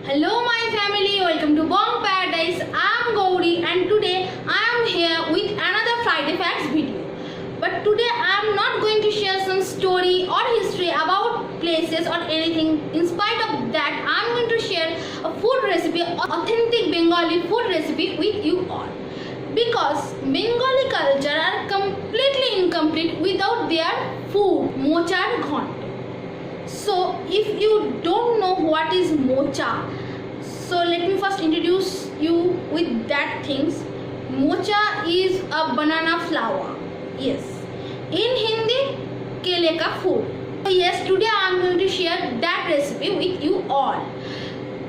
Hello my family, welcome to Bong Paradise. I am Gouri and today I am here with another Friday Facts video. But today I am not going to share some story or history about places or anything. In spite of that, I am going to share a food recipe, authentic Bengali food recipe with you all. Because Bengali culture are completely incomplete without their food, Mochar, Ghonto. So if you don't know what is mocha, so let me first introduce you with that things. Mocha is a banana flower. Yes. In Hindi, kele ka food. So yes, today I am going to share that recipe with you all.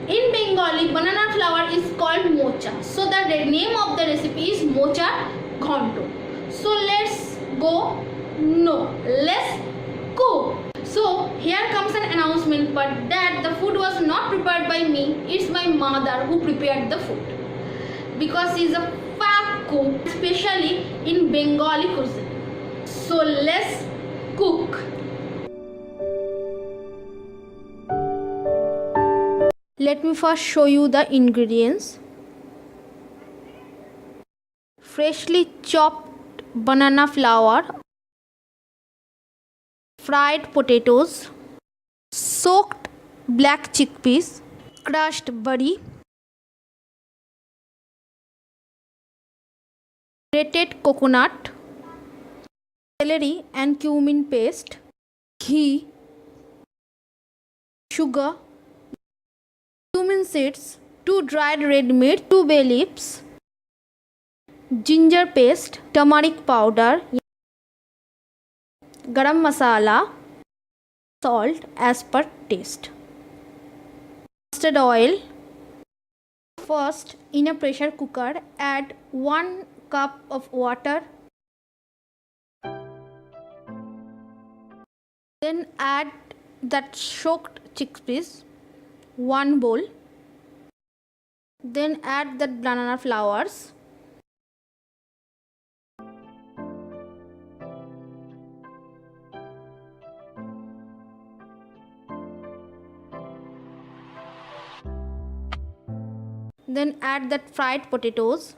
In Bengali, banana flower is called mocha. So the name of the recipe is Mochar Ghonto. So let's go. No, let's cook. So here comes an announcement, but that the food was not prepared by me. It's my mother who prepared the food because she's a fab cook, especially in Bengali cuisine. So let's cook. Let me first show you the ingredients. Freshly chopped banana flour, fried potatoes, soaked black chickpeas, crushed bari, grated coconut, celery and cumin paste, ghee, sugar, cumin seeds, 2 dried red meat, 2 bay leaves, ginger paste, turmeric powder, garam masala, salt as per taste. Mustard oil. First, in a pressure cooker, add 1 cup of water. Then add that soaked chickpeas, 1 bowl. Then add that banana flowers. Then add that fried potatoes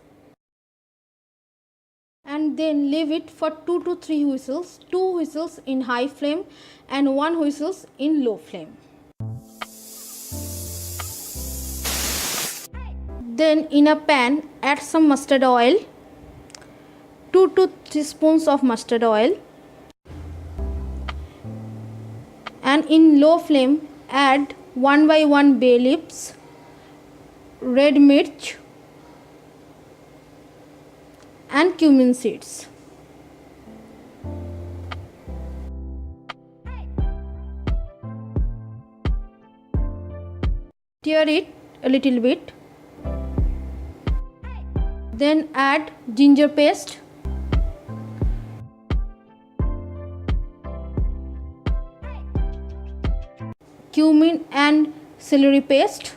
and then leave it for 2 to 3 whistles, 2 whistles in high flame and 1 whistles in low flame. Then in a pan add some mustard oil, 2 to 3 spoons of mustard oil, and in low flame add 1 by 1 bay leaves, red mirch and cumin seeds. Stir it a little bit. Then add ginger paste, cumin and celery paste,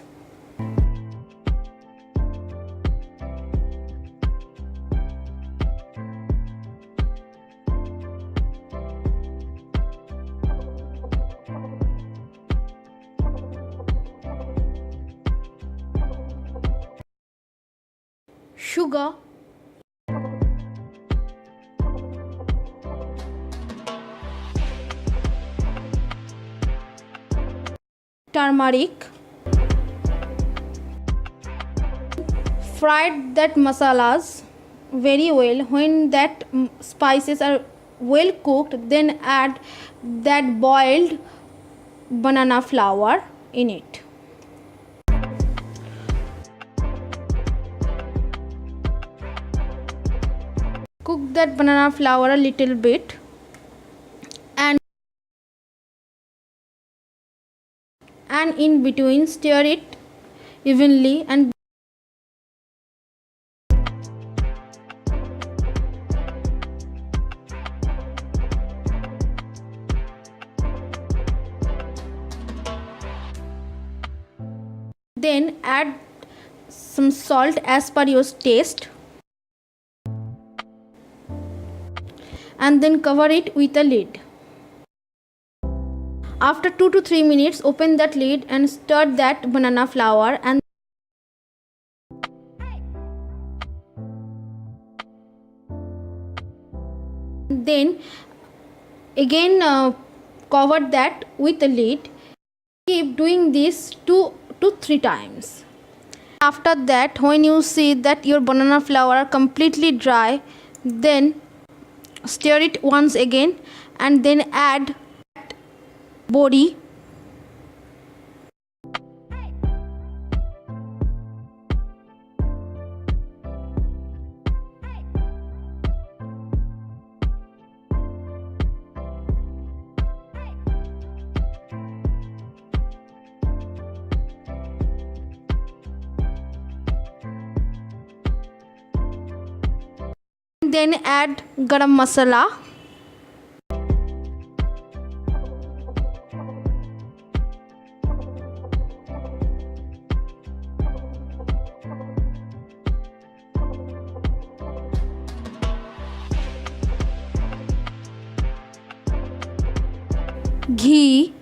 sugar, turmeric, fried that masalas very well. When that spices are well cooked, then add that boiled banana flour in it. Cook that banana flour a little bit and in between stir it evenly and then add some salt as per your taste and then cover it with a lid. After 2 to 3 minutes, open that lid and stir that banana flour, and then again cover that with a lid. Keep doing this 2 to 3 times. After that, when you see that your banana flour completely dry, then stir it once again and then add bori, then add garam masala, ghee,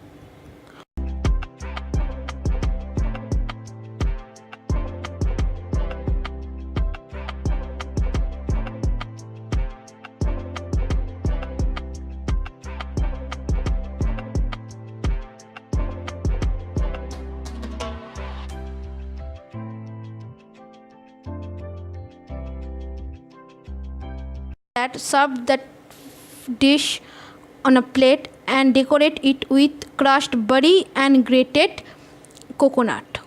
that serve that dish on a plate and decorate it with crushed berry and grated coconut.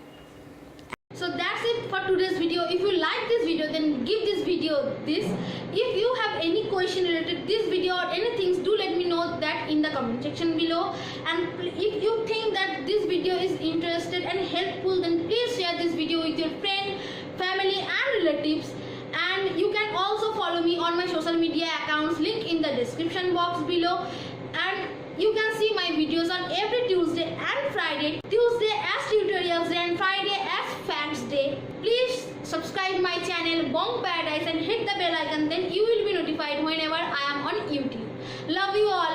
So that's it for today's video. If you like this video, then give this video this. If you have any question related to this video or anything, do let me know that in the comment section below. And if you think that this video is interested and helpful, then please share this video with your friend, family and relatives. And you can also follow me on my social media accounts, link in the description box below. And you can see my videos on every Tuesday and Friday. Tuesday as tutorials day and Friday as facts day. Please subscribe my channel Bong Paradise and hit the bell icon, then you will be notified whenever I am on YouTube. Love you all.